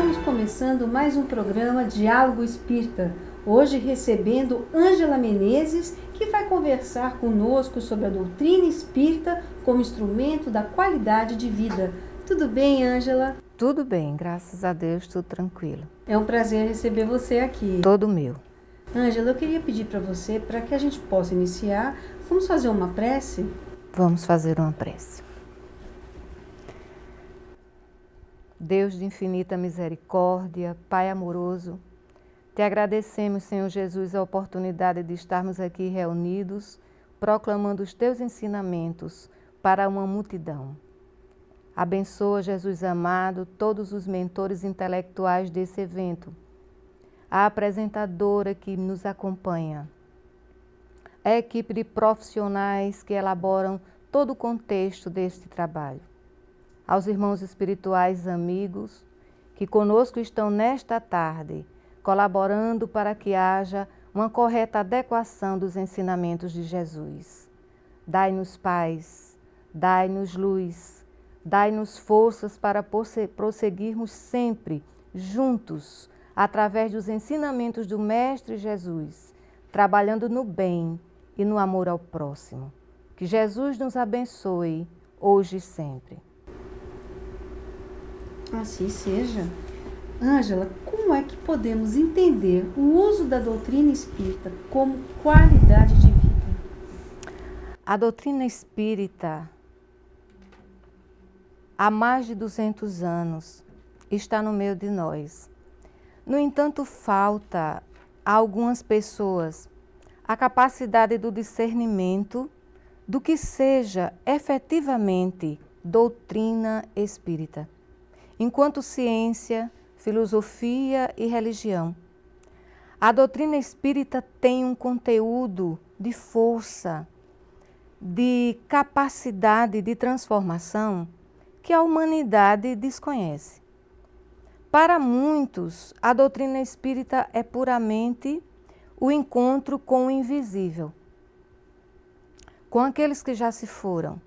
Estamos começando mais um programa Diálogo Espírita. Hoje recebendo Ângela Menezes, que vai conversar conosco sobre a doutrina espírita como instrumento da qualidade de vida. Tudo bem, Ângela? Tudo bem, graças a Deus, tudo tranquilo. É um prazer receber você aqui. Todo meu. Ângela, eu queria pedir para você, para que a gente possa iniciar, vamos fazer uma prece? Vamos fazer uma prece. Deus de infinita misericórdia, Pai amoroso, te agradecemos, Senhor Jesus, a oportunidade de estarmos aqui reunidos, proclamando os teus ensinamentos para uma multidão. Abençoa, Jesus amado, todos os mentores intelectuais desse evento, a apresentadora que nos acompanha, a equipe de profissionais que elaboram todo o contexto deste trabalho, aos irmãos espirituais amigos que conosco estão nesta tarde, colaborando para que haja uma correta adequação dos ensinamentos de Jesus. Dai-nos paz, dai-nos luz, dai-nos forças para prosseguirmos sempre juntos, através dos ensinamentos do Mestre Jesus, trabalhando no bem e no amor ao próximo. Que Jesus nos abençoe, hoje e sempre. Assim seja. Ângela, como é que podemos entender o uso da doutrina espírita como qualidade de vida? A doutrina espírita, há mais de 200 anos, está no meio de nós. No entanto, falta a algumas pessoas a capacidade do discernimento do que seja efetivamente doutrina espírita, enquanto ciência, filosofia e religião. A doutrina espírita tem um conteúdo de força, de capacidade de transformação que a humanidade desconhece. Para muitos, a doutrina espírita é puramente o encontro com o invisível, com aqueles que já se foram.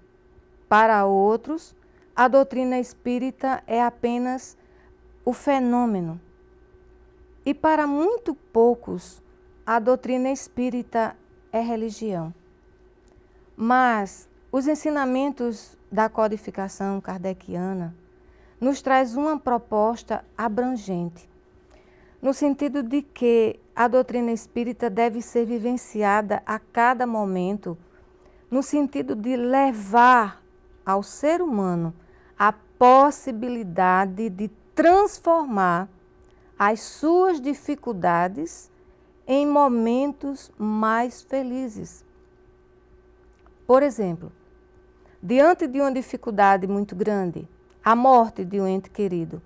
Para outros, a doutrina espírita é apenas o fenômeno. E para muito poucos, a doutrina espírita é religião. Mas os ensinamentos da codificação kardeciana nos traz uma proposta abrangente, no sentido de que a doutrina espírita deve ser vivenciada a cada momento, no sentido de levar ao ser humano a possibilidade de transformar as suas dificuldades em momentos mais felizes. Por exemplo, diante de uma dificuldade muito grande, a morte de um ente querido,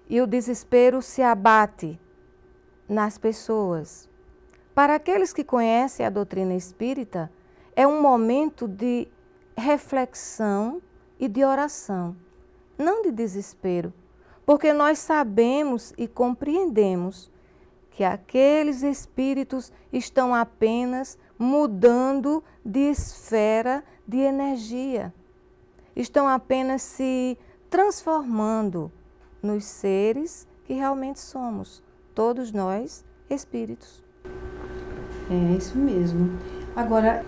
e o desespero se abate nas pessoas. Para aqueles que conhecem a doutrina espírita, é um momento de reflexão e de oração, não de desespero, porque nós sabemos e compreendemos que aqueles espíritos estão apenas mudando de esfera de energia, estão apenas se transformando nos seres que realmente somos, todos nós espíritos. É isso mesmo. Agora,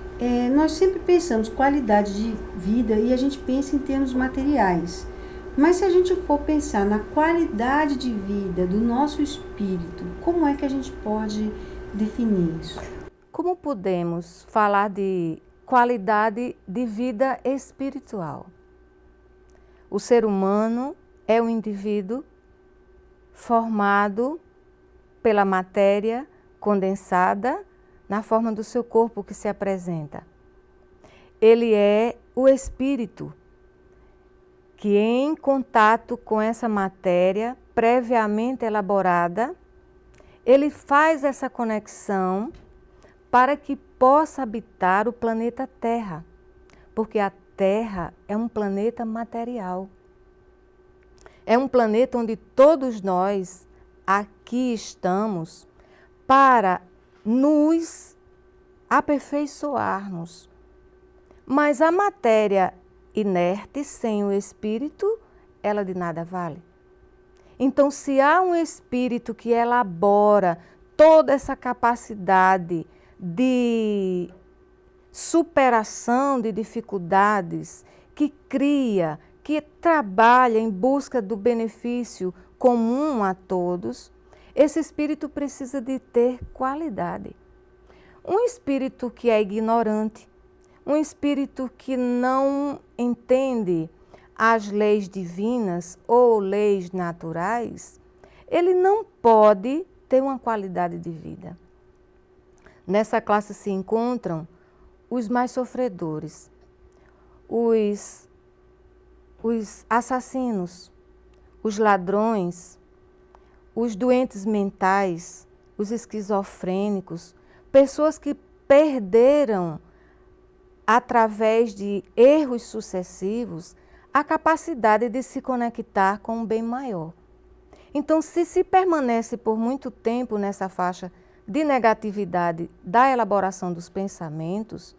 nós sempre pensamos qualidade de vida e a gente pensa em termos materiais. Mas se a gente for pensar na qualidade de vida do nosso espírito, como é que a gente pode definir isso? Como podemos falar de qualidade de vida espiritual? O ser humano é um indivíduo formado pela matéria condensada na forma do seu corpo que se apresenta. Ele é o espírito que, em contato com essa matéria previamente elaborada, ele faz essa conexão para que possa habitar o planeta Terra, porque a Terra é um planeta material. É um planeta onde todos nós aqui estamos para nos aperfeiçoarmos. Mas a matéria inerte, sem o espírito, ela de nada vale. Então, se há um espírito que elabora toda essa capacidade de superação de dificuldades, que cria, que trabalha em busca do benefício comum a todos, esse espírito precisa de ter qualidade. Um espírito que é ignorante, um espírito que não entende as leis divinas ou leis naturais, ele não pode ter uma qualidade de vida. Nessa classe se encontram os mais sofredores, os assassinos, os ladrões, os doentes mentais, os esquizofrênicos, pessoas que perderam, através de erros sucessivos, a capacidade de se conectar com um bem maior. Então, se permanece por muito tempo nessa faixa de negatividade da elaboração dos pensamentos,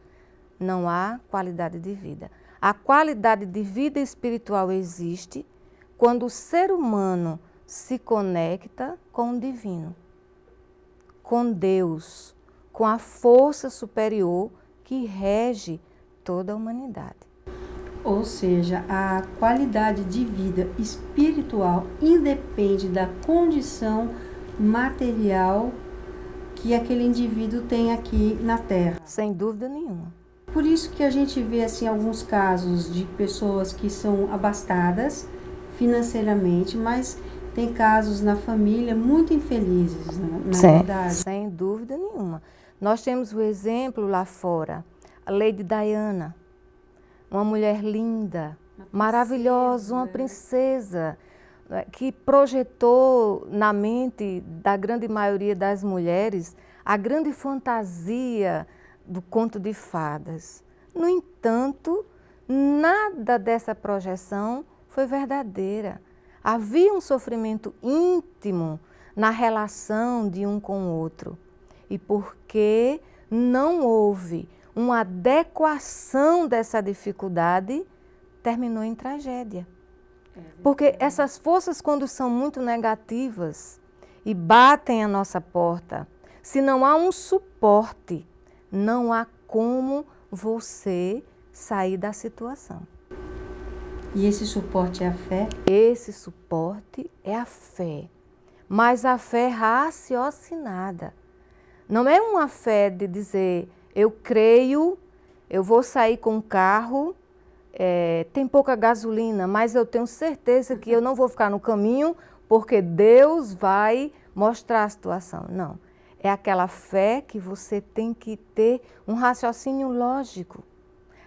não há qualidade de vida. A qualidade de vida espiritual existe quando o ser humano se conecta com o divino, com Deus, com a força superior que rege toda a humanidade. Ou seja, a qualidade de vida espiritual independe da condição material que aquele indivíduo tem aqui na Terra. Sem dúvida nenhuma. Por isso que a gente vê assim alguns casos de pessoas que são abastadas financeiramente, mas tem casos na família muito infelizes, na verdade. Sem dúvida nenhuma. Nós temos o exemplo lá fora, a Lady Diana, uma mulher linda, maravilhosa, uma princesa, que projetou na mente da grande maioria das mulheres a grande fantasia do conto de fadas. No entanto, nada dessa projeção foi verdadeira. Havia um sofrimento íntimo na relação de um com o outro. E porque não houve uma adequação dessa dificuldade, terminou em tragédia. Porque essas forças, quando são muito negativas e batem a nossa porta, se não há um suporte, não há como você sair da situação. E esse suporte é a fé? Esse suporte é a fé, mas a fé raciocinada. Não é uma fé de dizer, eu creio, eu vou sair com um carro, tem pouca gasolina, mas eu tenho certeza que eu não vou ficar no caminho porque Deus vai mostrar a situação. Não. É aquela fé que você tem que ter um raciocínio lógico,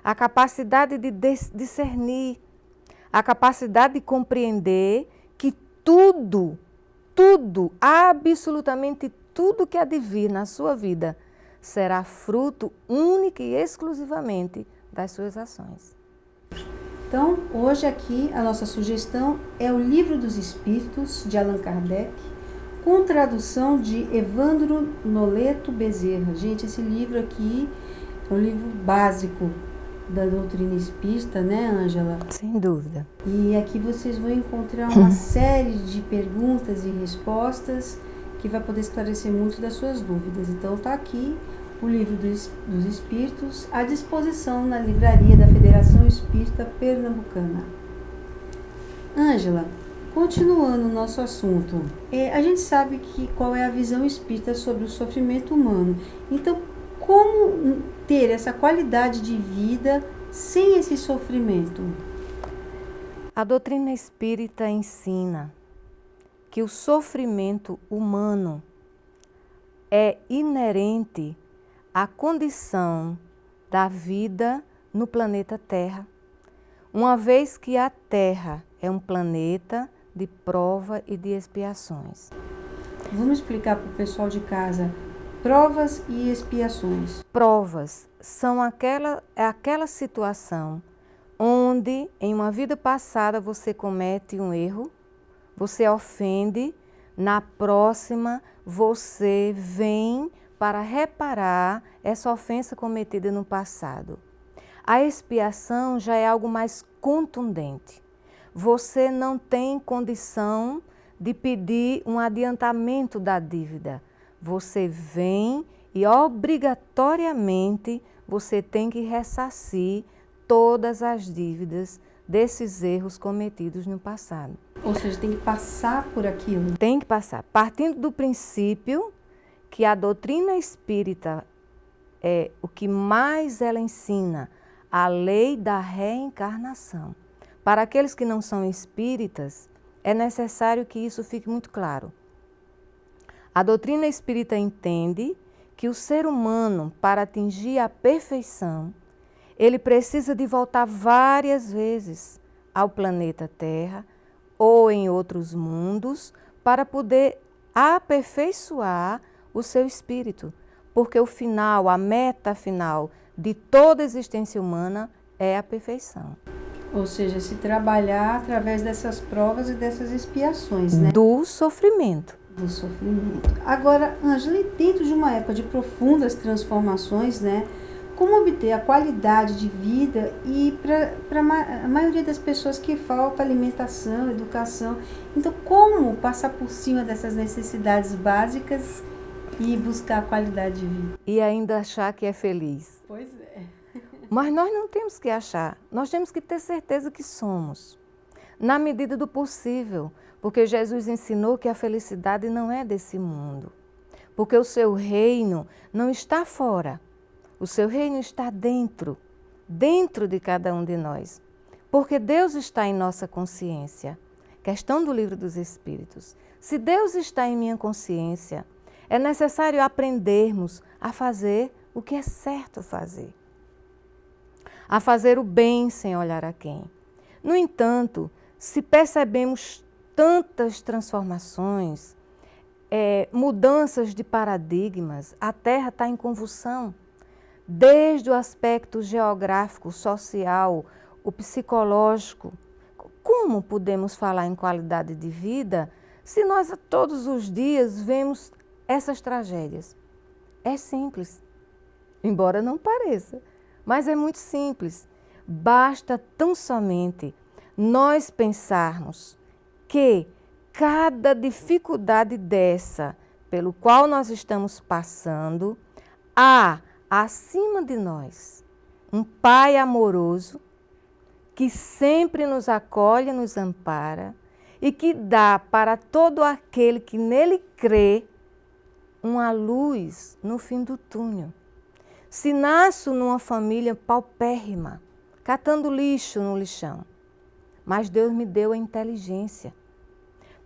a capacidade de discernir, a capacidade de compreender que tudo, absolutamente tudo que há de vir na sua vida será fruto único e exclusivamente das suas ações. Então, hoje aqui a nossa sugestão é o Livro dos Espíritos, de Allan Kardec, com tradução de Evandro Noleto Bezerra. Gente, esse livro aqui é um livro básico da doutrina espírita, né, Ângela? Sem dúvida. E aqui vocês vão encontrar uma série de perguntas e respostas que vai poder esclarecer muito das suas dúvidas. Então, está aqui o Livro dos Espíritos à disposição na livraria da Federação Espírita Pernambucana. Ângela, continuando o nosso assunto, a gente sabe qual é a visão espírita sobre o sofrimento humano. Então, como ter essa qualidade de vida sem esse sofrimento? A doutrina espírita ensina que o sofrimento humano é inerente à condição da vida no planeta Terra, uma vez que a Terra é um planeta de prova e de expiações. Vamos explicar para o pessoal de casa. Provas e expiações. Provas são aquela situação onde em uma vida passada você comete um erro, você ofende, na próxima você vem para reparar essa ofensa cometida no passado. A expiação já é algo mais contundente. Você não tem condição de pedir um adiantamento da dívida. Você vem e obrigatoriamente você tem que ressarcir todas as dívidas desses erros cometidos no passado. Ou seja, tem que passar por aquilo. Tem que passar. Partindo do princípio que a doutrina espírita é o que mais ela ensina, a lei da reencarnação. Para aqueles que não são espíritas, é necessário que isso fique muito claro. A doutrina espírita entende que o ser humano, para atingir a perfeição, ele precisa de voltar várias vezes ao planeta Terra ou em outros mundos para poder aperfeiçoar o seu espírito. Porque o final, a meta final de toda a existência humana é a perfeição. Ou seja, se trabalhar através dessas provas e dessas expiações, né? Do sofrimento. Do sofrimento. Agora, Ângela, e dentro de uma época de profundas transformações, né? Como obter a qualidade de vida e para a maioria das pessoas que falta alimentação, educação. Então, como passar por cima dessas necessidades básicas e buscar a qualidade de vida? E ainda achar que é feliz. Pois é. Mas nós não temos que achar, nós temos que ter certeza que somos, na medida do possível, porque Jesus ensinou que a felicidade não é desse mundo, porque o seu reino não está fora, o seu reino está dentro de cada um de nós, porque Deus está em nossa consciência. Questão do Livro dos Espíritos. Se Deus está em minha consciência, é necessário aprendermos a fazer o que é certo fazer. A fazer o bem sem olhar a quem. No entanto, se percebemos tantas transformações, mudanças de paradigmas, a Terra está em convulsão, desde o aspecto geográfico, social, o psicológico. Como podemos falar em qualidade de vida se nós todos os dias vemos essas tragédias? É simples, embora não pareça. Mas é muito simples. Basta tão somente nós pensarmos que cada dificuldade dessa pelo qual nós estamos passando, há acima de nós um Pai amoroso que sempre nos acolhe, nos ampara e que dá para todo aquele que nele crê uma luz no fim do túnel. Se nasço numa família paupérrima, catando lixo no lixão, mas Deus me deu a inteligência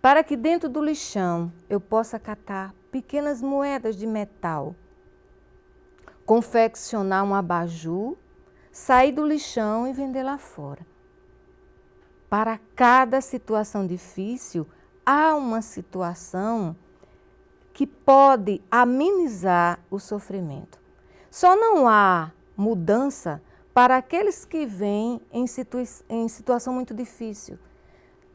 para que dentro do lixão eu possa catar pequenas moedas de metal, confeccionar um abajur, sair do lixão e vender lá fora. Para cada situação difícil, há uma situação que pode amenizar o sofrimento. Só não há mudança para aqueles que vêm em situação muito difícil,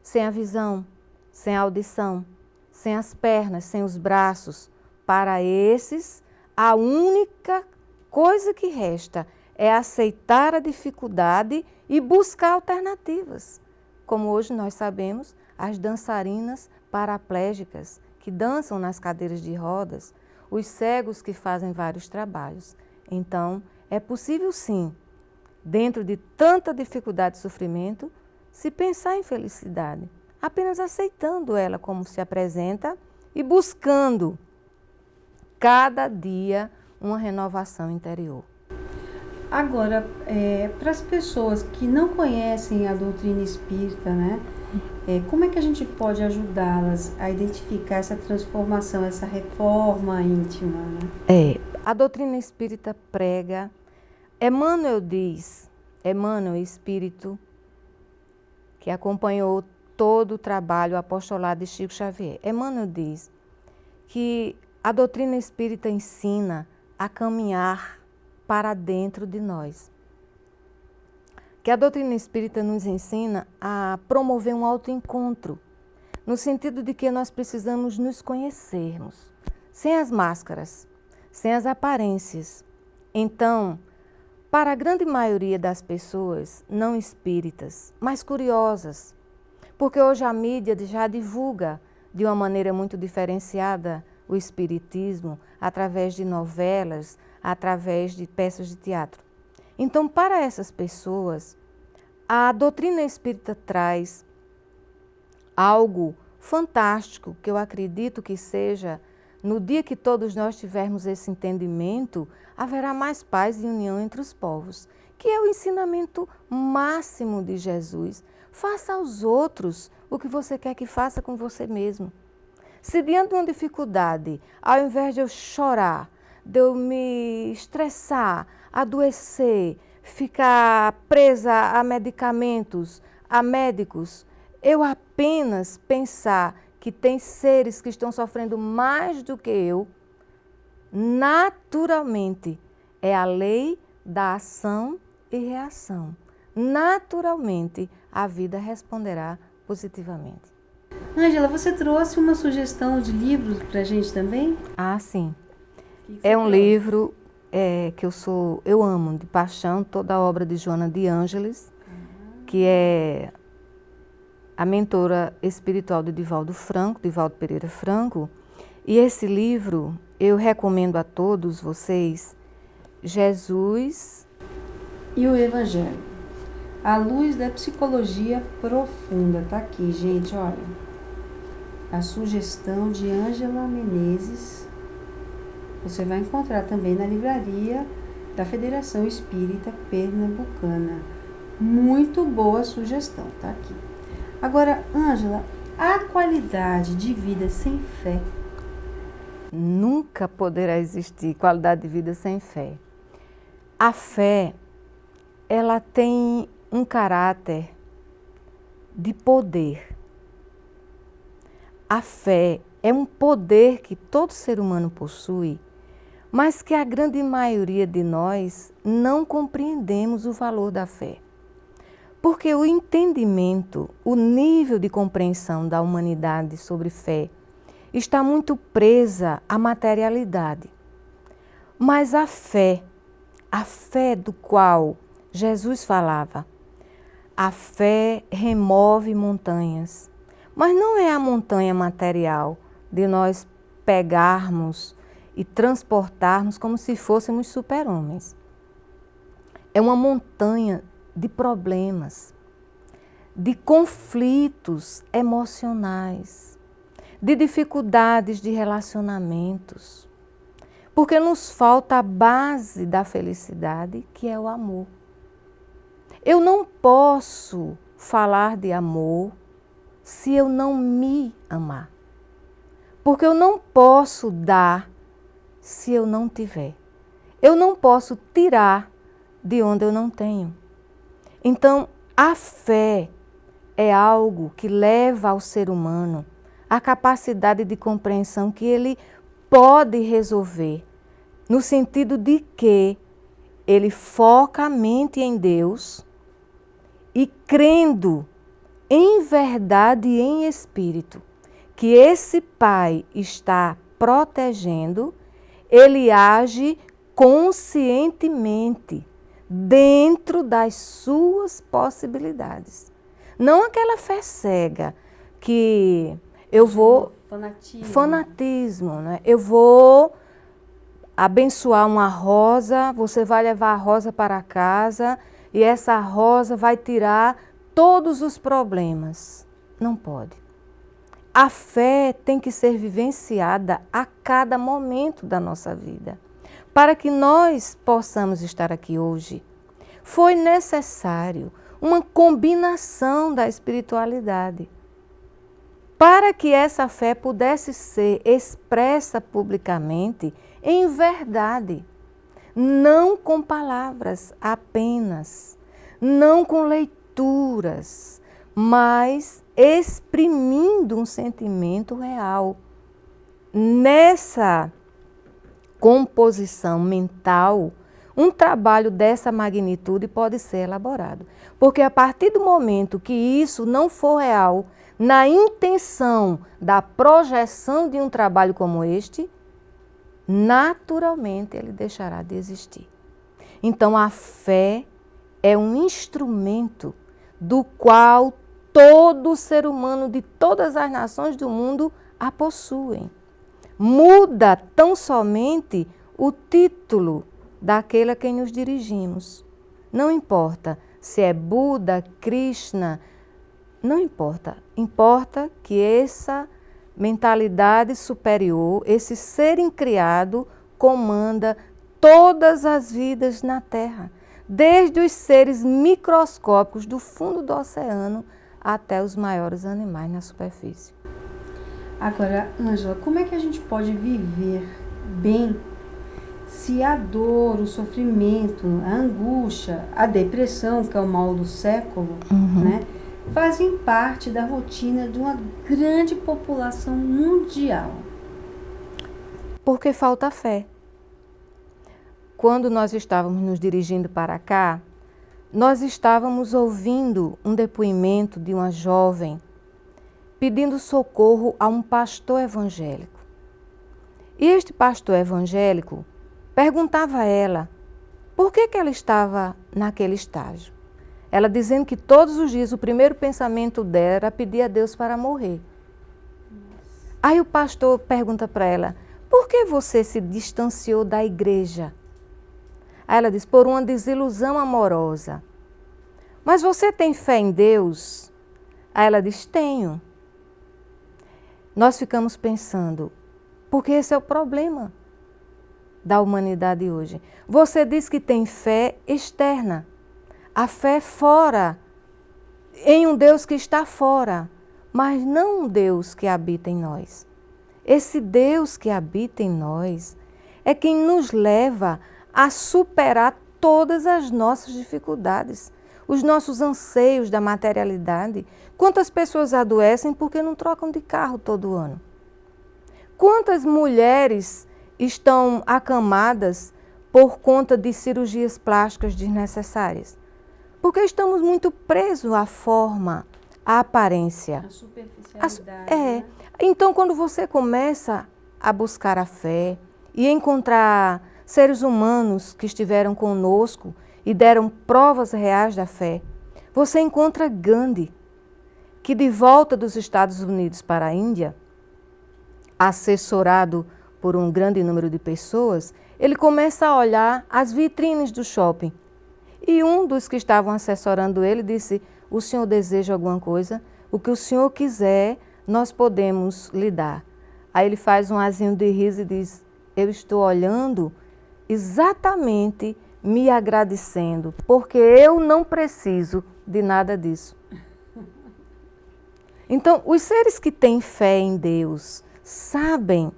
sem a visão, sem a audição, sem as pernas, sem os braços. Para esses, a única coisa que resta é aceitar a dificuldade e buscar alternativas. Como hoje nós sabemos, as dançarinas paraplégicas que dançam nas cadeiras de rodas, os cegos que fazem vários trabalhos. Então, é possível sim, dentro de tanta dificuldade e sofrimento, se pensar em felicidade, apenas aceitando ela como se apresenta e buscando cada dia uma renovação interior. Agora, para as pessoas que não conhecem a doutrina espírita, né, como é que a gente pode ajudá-las a identificar essa transformação, essa reforma íntima? Né? A doutrina espírita prega, Emmanuel diz, Emmanuel, espírito que acompanhou todo o trabalho apostolado de Chico Xavier, Emmanuel diz que a doutrina espírita ensina a caminhar para dentro de nós. Que a doutrina espírita nos ensina a promover um autoencontro, no sentido de que nós precisamos nos conhecermos, sem as máscaras, sem as aparências. Então, para a grande maioria das pessoas não espíritas, mas curiosas, porque hoje a mídia já divulga de uma maneira muito diferenciada o espiritismo, através de novelas, através de peças de teatro. Então, para essas pessoas, a doutrina espírita traz algo fantástico, que eu acredito que seja, no dia que todos nós tivermos esse entendimento, haverá mais paz e união entre os povos, que é o ensinamento máximo de Jesus. Faça aos outros o que você quer que faça com você mesmo. Se diante de uma dificuldade, ao invés de eu chorar, de eu me estressar, adoecer, ficar presa a medicamentos, a médicos, eu apenas pensar que tem seres que estão sofrendo mais do que eu, naturalmente, é a lei da ação e reação. Naturalmente, a vida responderá positivamente. Ângela, você trouxe uma sugestão de livros para a gente também? Ah, sim. Que É um trouxe? livro que eu amo, de paixão, toda a obra de Joana de Ângeles, que é a mentora espiritual de Divaldo Pereira Franco. E esse livro, eu recomendo a todos vocês, Jesus E o Evangelho. A luz da psicologia profunda. Tá aqui, gente, olha. A sugestão de Ângela Menezes. Você vai encontrar também na livraria da Federação Espírita Pernambucana. Muito boa sugestão, tá aqui. Agora, Ângela, a qualidade de vida sem fé. Nunca poderá existir qualidade de vida sem fé. A fé, ela tem um caráter de poder. A fé é um poder que todo ser humano possui, mas que a grande maioria de nós não compreendemos o valor da fé. Porque o entendimento, o nível de compreensão da humanidade sobre fé está muito presa à materialidade. Mas a fé do qual Jesus falava, a fé remove montanhas. Mas não é a montanha material de nós pegarmos e transportarmos como se fôssemos super-homens. É uma montanha de problemas, de conflitos emocionais, de dificuldades de relacionamentos, porque nos falta a base da felicidade, que é o amor. Eu não posso falar de amor se eu não me amar, porque eu não posso dar se eu não tiver. Eu não posso tirar de onde eu não tenho. Então, a fé é algo que leva ao ser humano a capacidade de compreensão que ele pode resolver, no sentido de que ele foca a mente em Deus e crendo em verdade e em espírito que esse Pai está protegendo, ele age conscientemente dentro das suas possibilidades. Não aquela fé cega que eu vou... Fanatismo, né? Eu vou abençoar uma rosa, você vai levar a rosa para casa e essa rosa vai tirar todos os problemas. Não pode. A fé tem que ser vivenciada a cada momento da nossa vida. Para que nós possamos estar aqui hoje, foi necessário uma combinação da espiritualidade. Para que essa fé pudesse ser expressa publicamente em verdade, não com palavras apenas, não com leituras, mas exprimindo um sentimento real. Nessa composição mental, um trabalho dessa magnitude pode ser elaborado. Porque a partir do momento que isso não for real, na intenção da projeção de um trabalho como este, naturalmente ele deixará de existir. Então a fé é um instrumento do qual todo ser humano de todas as nações do mundo a possuem. Muda tão somente o título daquele a quem nos dirigimos. Não importa se é Buda, Krishna, não importa. Importa que essa mentalidade superior, esse ser incriado, comanda todas as vidas na Terra, desde os seres microscópicos do fundo do oceano até os maiores animais na superfície. Agora, Ângela, como é que a gente pode viver bem se a dor, o sofrimento, a angústia, a depressão, que é o mal do século, né, fazem parte da rotina de uma grande população mundial? Porque falta fé. Quando nós estávamos nos dirigindo para cá, nós estávamos ouvindo um depoimento de uma jovem pedindo socorro a um pastor evangélico. E este pastor evangélico perguntava a ela por que ela estava naquele estágio. Ela dizendo que todos os dias o primeiro pensamento dela era pedir a Deus para morrer. Aí o pastor pergunta para ela, por que você se distanciou da igreja? Aí ela diz, por uma desilusão amorosa. Mas você tem fé em Deus? Aí ela diz, tenho. Nós ficamos pensando, porque esse é o problema da humanidade hoje. Você diz que tem fé externa, a fé fora, em um Deus que está fora, mas não um Deus que habita em nós. Esse Deus que habita em nós é quem nos leva a superar todas as nossas dificuldades, os nossos anseios da materialidade. Quantas pessoas adoecem porque não trocam de carro todo ano? Quantas mulheres estão acamadas por conta de cirurgias plásticas desnecessárias? Porque estamos muito presos à forma, à aparência. A superficialidade. Né? Então, quando você começa a buscar a fé e encontrar seres humanos que estiveram conosco e deram provas reais da fé, você encontra Gandhi, que de volta dos Estados Unidos para a Índia, assessorado por um grande número de pessoas, ele começa a olhar as vitrines do shopping. E um dos que estavam assessorando ele disse, o senhor deseja alguma coisa? O que o senhor quiser, nós podemos lhe dar. Aí ele faz um azinho de riso e diz, eu estou olhando exatamente me agradecendo, porque eu não preciso de nada disso. Então, os seres que têm fé em Deus sabem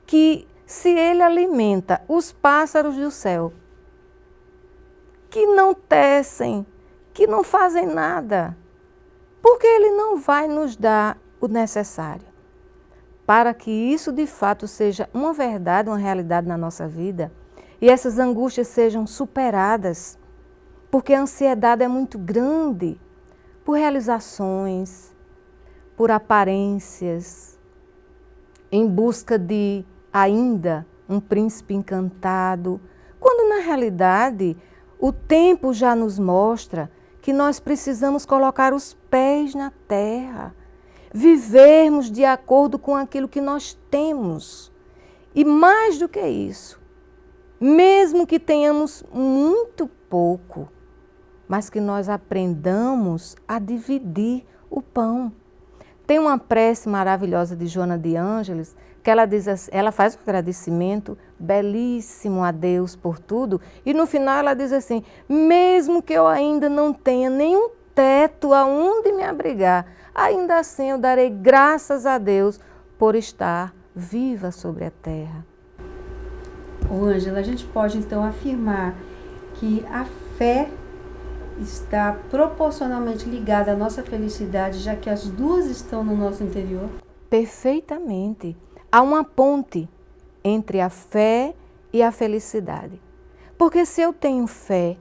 que se Ele alimenta os pássaros do céu, que não tecem, que não fazem nada, porque Ele não vai nos dar o necessário. Para que isso de fato seja uma verdade, uma realidade na nossa vida, e essas angústias sejam superadas, porque a ansiedade é muito grande por realizações, por aparências, em busca de ainda um príncipe encantado, quando na realidade o tempo já nos mostra que nós precisamos colocar os pés na terra, vivermos de acordo com aquilo que nós temos. E mais do que isso, mesmo que tenhamos muito pouco, mas que nós aprendamos a dividir o pão. Tem uma prece maravilhosa de Joana de Ângeles, que ela diz assim, ela faz um agradecimento belíssimo a Deus por tudo, e no final ela diz assim, mesmo que eu ainda não tenha nenhum teto aonde me abrigar, ainda assim eu darei graças a Deus por estar viva sobre a terra. Ô Ângela, a gente pode então afirmar que a fé está proporcionalmente ligada à nossa felicidade, já que as duas estão no nosso interior? Perfeitamente. Há uma ponte entre a fé e a felicidade. Porque se eu tenho fé,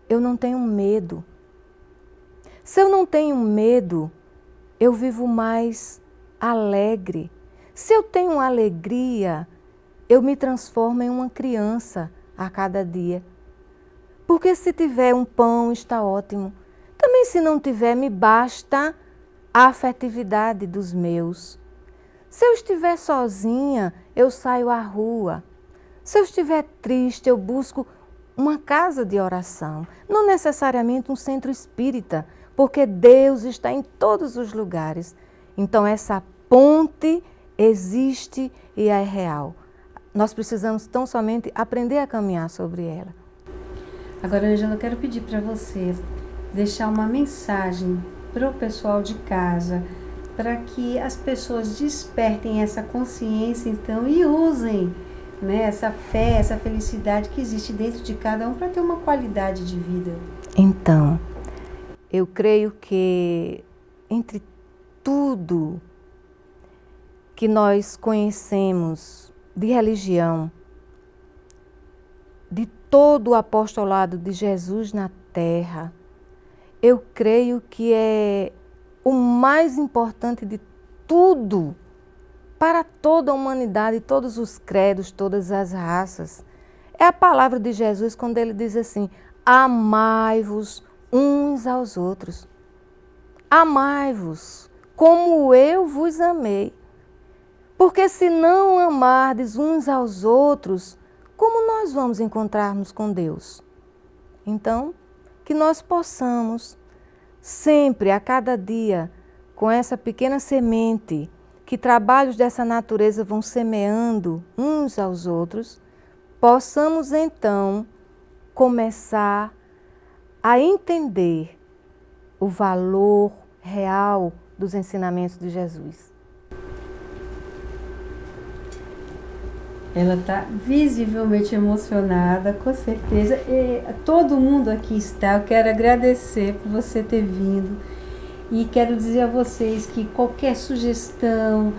eu não tenho medo. Se eu não tenho medo, eu vivo mais alegre. Se eu tenho alegria, eu me transformo em uma criança a cada dia. Porque se tiver um pão, está ótimo. Também se não tiver, me basta a afetividade dos meus. Se eu estiver sozinha, eu saio à rua. Se eu estiver triste, eu busco uma casa de oração, não necessariamente um centro espírita, porque Deus está em todos os lugares. Então essa ponte existe e é real. Nós precisamos tão somente aprender a caminhar sobre ela. Agora, Ângela, eu quero pedir para você deixar uma mensagem para o pessoal de casa, para que as pessoas despertem essa consciência, então, e usem, né, essa fé, essa felicidade que existe dentro de cada um para ter uma qualidade de vida. Então, eu creio que entre tudo que nós conhecemos de religião, de todo o apostolado de Jesus na terra, eu creio que é o mais importante de tudo para toda a humanidade, todos os credos, todas as raças. É a palavra de Jesus quando ele diz assim: amai-vos uns aos outros. Amai-vos como eu vos amei. Porque se não amardes uns aos outros, como nós vamos encontrar-nos com Deus? Então, que nós possamos sempre, a cada dia, com essa pequena semente, que trabalhos dessa natureza vão semeando uns aos outros, possamos então começar a entender o valor real dos ensinamentos de Jesus. Ela está visivelmente emocionada, com certeza. E todo mundo aqui está. Eu quero agradecer por você ter vindo. E quero dizer a vocês que qualquer sugestão,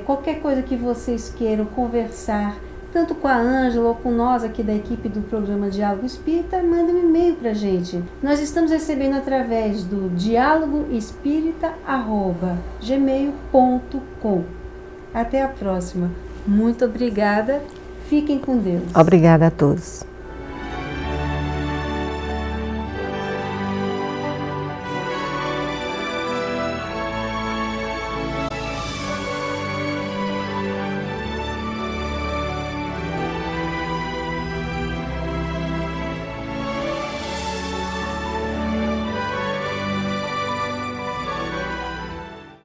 qualquer coisa que vocês queiram conversar, tanto com a Ângela ou com nós aqui da equipe do programa Diálogo Espírita, mandem um e-mail para a gente. Nós estamos recebendo através do dialogoespírita@gmail.com. Até a próxima. Muito obrigada. Fiquem com Deus. Obrigada a todos.